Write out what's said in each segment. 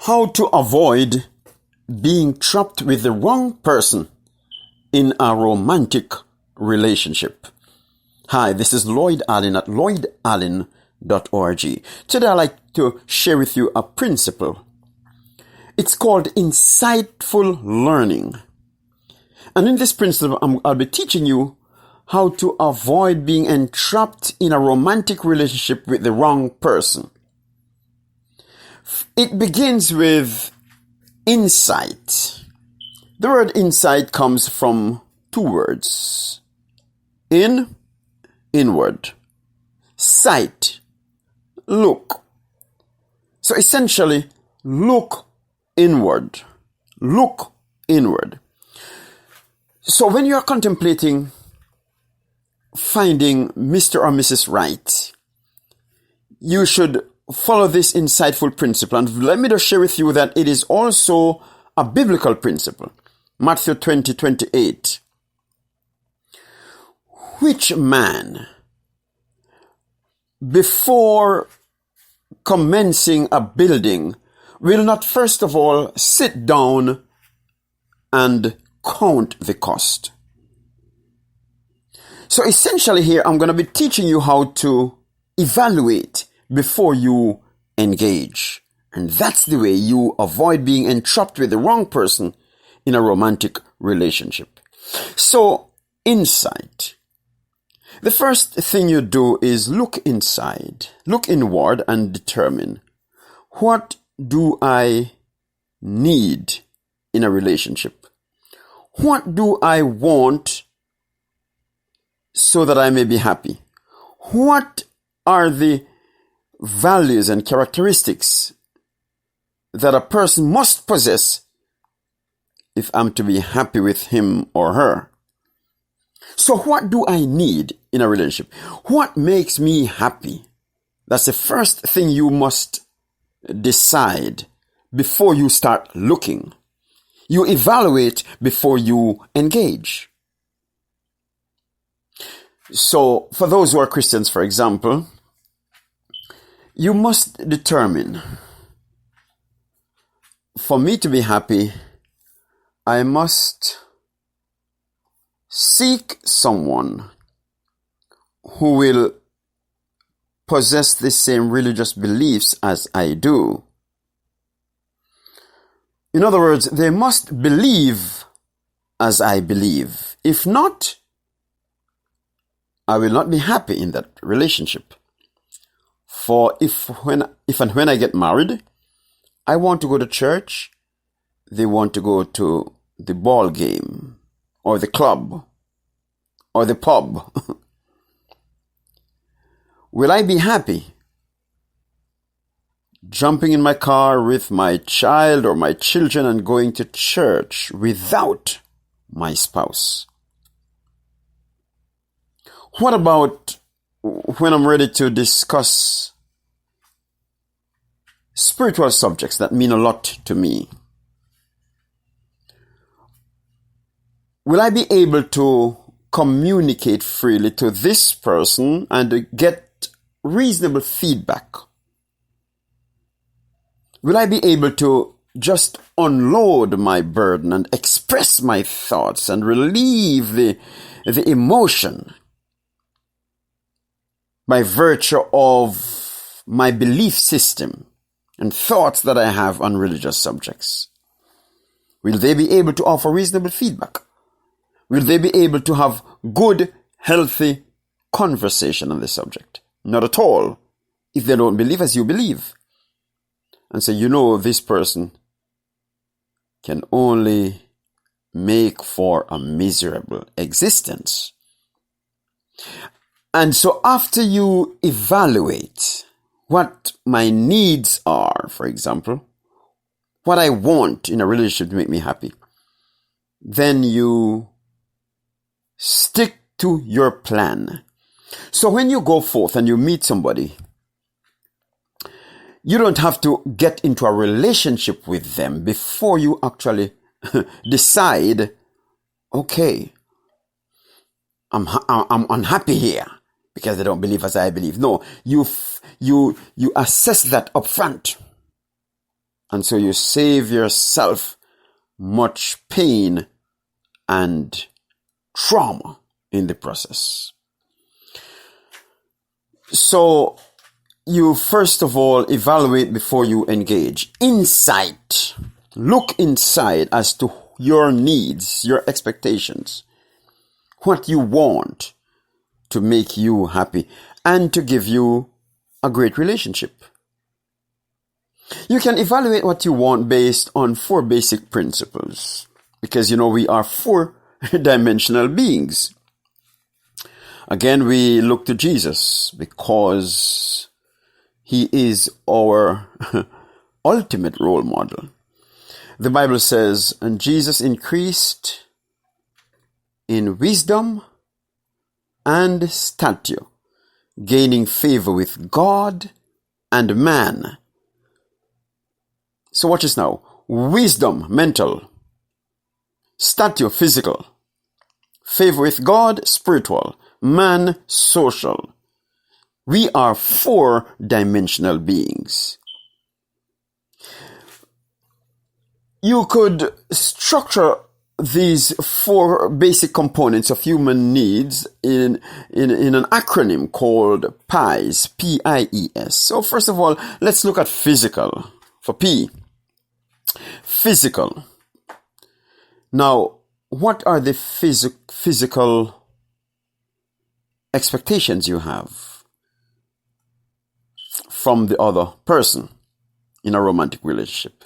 How to avoid being trapped with the wrong person in a romantic relationship. Hi, this is Lloyd Allen at lloydallen.org. Today I'd like to share with you a principle. It's called insightful learning. And in this principle, I'll be teaching you how to avoid being entrapped in a romantic relationship with the wrong person. It begins with insight. The word insight comes from two words. Inward. Sight, look. So essentially, look inward. Look inward. So when you are contemplating finding Mr. or Mrs. Right, you should follow this insightful principle. And let me just share with you that it is also a biblical principle. Matthew 20:28. Which man, before commencing a building, will not first of all sit down and count the cost? So essentially here, I'm going to be teaching you how to evaluate before you engage. And that's the way you avoid being entrapped with the wrong person in a romantic relationship. So, insight. The first thing you do is look inside, look inward and determine, what do I need in a relationship? What do I want so that I may be happy? What are the values and characteristics that a person must possess if I'm to be happy with him or her? So what do I need in a relationship? What makes me happy? That's the first thing you must decide before you start looking. You evaluate before you engage. So for those who are Christians, for example, you must determine, for me to be happy, I must seek someone who will possess the same religious beliefs as I do. In other words, they must believe as I believe. If not, I will not be happy in that relationship. For if and when I get married, I want to go to church, they want to go to the ball game, or the club, or the pub. Will I be happy jumping in my car with my child or my children and going to church without my spouse? What about when I'm ready to discuss spiritual subjects that mean a lot to me? Will I be able to communicate freely to this person and get reasonable feedback? Will I be able to just unload my burden and express my thoughts and relieve the emotion by virtue of my belief system and thoughts that I have on religious subjects? Will they be able to offer reasonable feedback? Will they be able to have good, healthy conversation on the subject? Not at all, if they don't believe as you believe. And so this person can only make for a miserable existence. And so after you evaluate what my needs are, for example, what I want in a relationship to make me happy, then you stick to your plan. So when you go forth and you meet somebody, you don't have to get into a relationship with them before you actually decide, okay, I'm unhappy here because they don't believe as I believe. No, you assess that up front. And so you save yourself much pain and trauma in the process. So you first of all evaluate before you engage. Insight. Look inside as to your needs, your expectations, what you want to make you happy and to give you a great relationship. You can evaluate what you want based on 4 basic principles, because we are 4-dimensional beings. Again, we look to Jesus because he is our ultimate role model. The Bible says, and Jesus increased in wisdom and stature, gaining favor with God and man. So watch this now. Wisdom, mental. Stature, physical. Favor with God, spiritual. Man, social. We are 4-dimensional beings. You could structure these 4 basic components of human needs in an acronym called PIES, P-I-E-S. So first of all, let's look at physical, for P. Physical. Now, what are the physical expectations you have from the other person in a romantic relationship?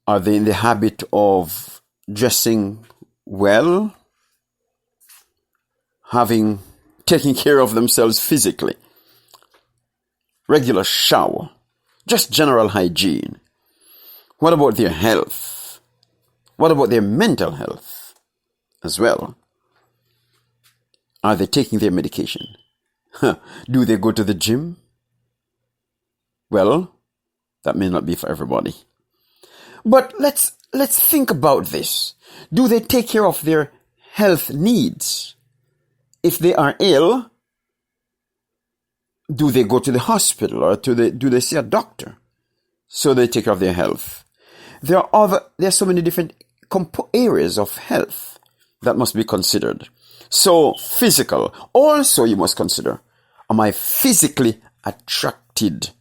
Are they in the habit of dressing well, taking care of themselves physically, regular shower, just general hygiene? What about their health? What about their mental health as well? Are they taking their medication? Do they go to the gym? Well, that may not be for everybody. But let's think about this. Do they take care of their health needs? If they are ill, do they go to the hospital or do they see a doctor? So they take care of their health. There are so many different areas of health that must be considered. So physical. Also you must consider, am I physically attracted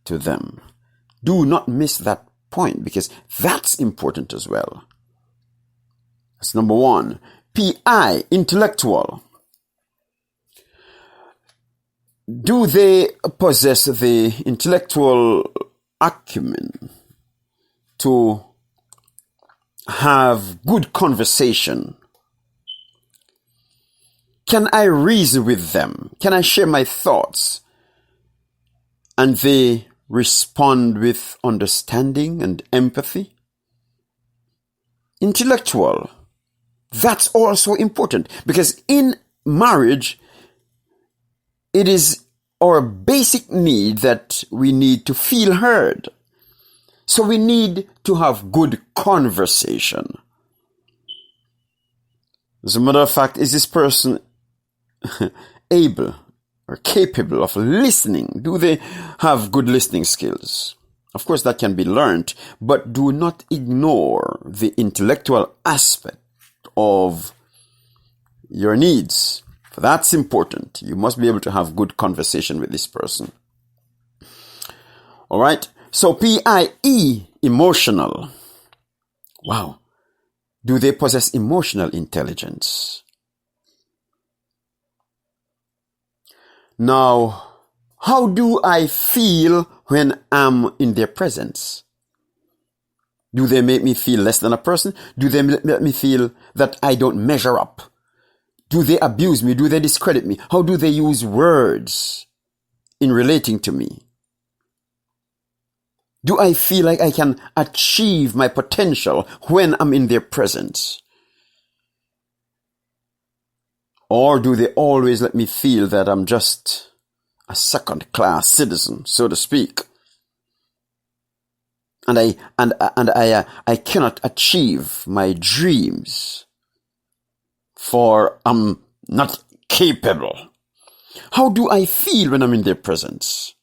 to them? Do not miss that point, because that's important as well. That's number 1. P-I, intellectual. Do they possess the intellectual acumen to have good conversation? Can I reason with them? Can I share my thoughts? And they respond with understanding and empathy? Intellectual. That's also important, because in marriage, it is our basic need that we need to feel heard. So we need to have good conversation. As a matter of fact, is this person able or capable of listening? Do they have good listening skills? Of course, that can be learned, but do not ignore the intellectual aspect of your needs. For that's important. You must be able to have good conversation with this person. All right. So P-I-E, emotional. Wow. Do they possess emotional intelligence? Now, how do I feel when I'm in their presence? Do they make me feel less than a person? Do they make me feel that I don't measure up? Do they abuse me? Do they discredit me? How do they use words in relating to me? Do I feel like I can achieve my potential when I'm in their presence? Or do they always let me feel that I'm just a second-class citizen, so to speak? And I cannot achieve my dreams, for I'm not capable. How do I feel when I'm in their presence?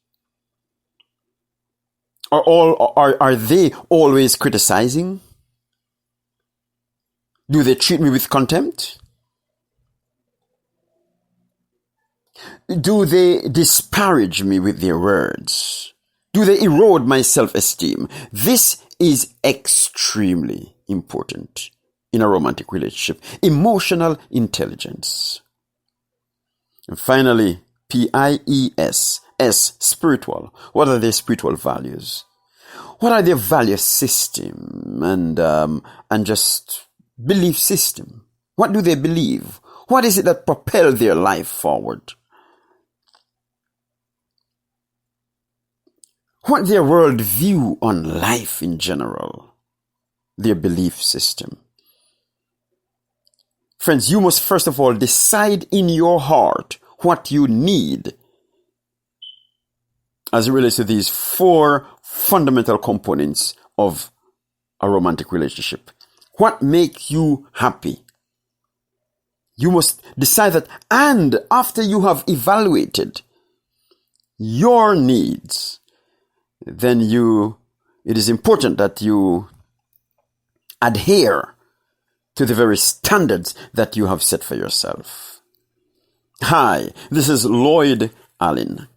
Are they always criticizing? Do they treat me with contempt? Do they disparage me with their words? Do they erode my self-esteem? This is extremely important in a romantic relationship. Emotional intelligence. And finally, PIES. S, spiritual. What are their spiritual values? What are their value system and just belief system? What do they believe? What is it that propels their life forward? What their world view on life in general? Their belief system. Friends, you must first of all decide in your heart what you need as it relates to these 4 fundamental components of a romantic relationship. What makes you happy? You must decide that, and after you have evaluated your needs, then it is important that you adhere to the very standards that you have set for yourself. Hi, this is Lloyd Allen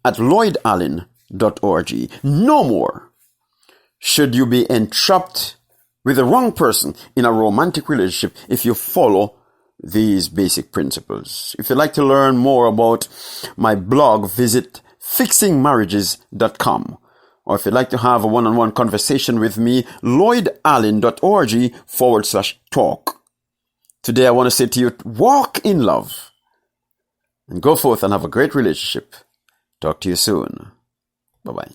at lloydallen.org. No more should you be entrapped with the wrong person in a romantic relationship if you follow these basic principles. If you'd like to learn more about my blog, visit fixingmarriages.com. Or if you'd like to have a one-on-one conversation with me, lloydallen.org/talk. Today I want to say to you, walk in love and go forth and have a great relationship. Talk to you soon. Bye-bye.